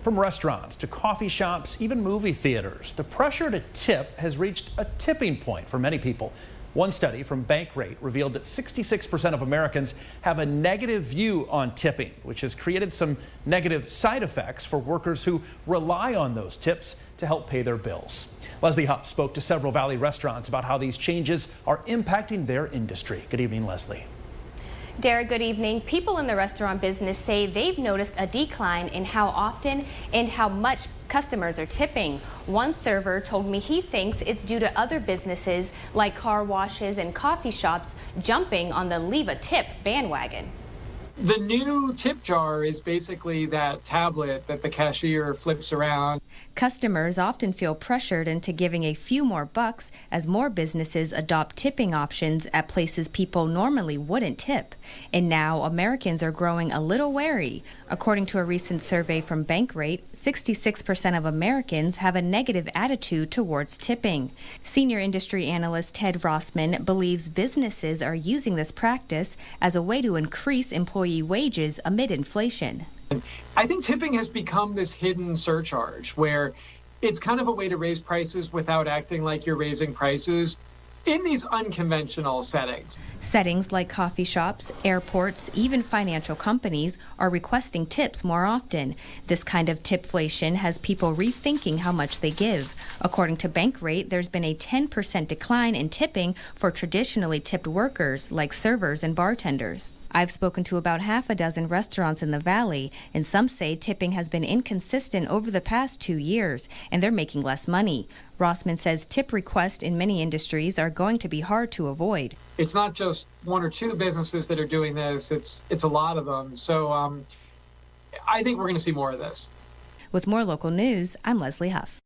From restaurants to coffee shops, even movie theaters, the pressure to tip has reached a tipping point for many people. One study from Bankrate revealed that 66% of Americans have a negative view on tipping, which has created some negative side effects for workers who rely on those tips to help pay their bills. Leslie Huff spoke to several Valley restaurants about how these changes are impacting their industry. Good evening, Leslie. Derek, good evening. People in the restaurant business say they've noticed a decline in how often and how much customers are tipping. One server told me he thinks it's due to other businesses like car washes and coffee shops jumping on the leave a tip bandwagon. The new tip jar is basically that tablet that the cashier flips around. Customers often feel pressured into giving a few more bucks as more businesses adopt tipping options at places people normally wouldn't tip. And now Americans are growing a little wary. According to a recent survey from Bankrate, 66% of Americans have a negative attitude towards tipping. Senior industry analyst Ted Rossman believes businesses are using this practice as a way to increase employee wages amid inflation. I think tipping has become this hidden surcharge where it's kind of a way to raise prices without acting like you're raising prices in these unconventional settings. Settings like coffee shops, airports, even financial companies are requesting tips more often. This kind of tipflation has people rethinking how much they give. According to Bankrate, there's been a 10% decline in tipping for traditionally tipped workers like servers and bartenders. I've spoken to about half a dozen restaurants in the Valley, and some say tipping has been inconsistent over the past 2 years, and they're making less money. Rossman says tip requests in many industries are going to be hard to avoid. It's not just one or two businesses that are doing this, it's a lot of them. So I think we're going to see more of this. With more local news, I'm Leslie Huff.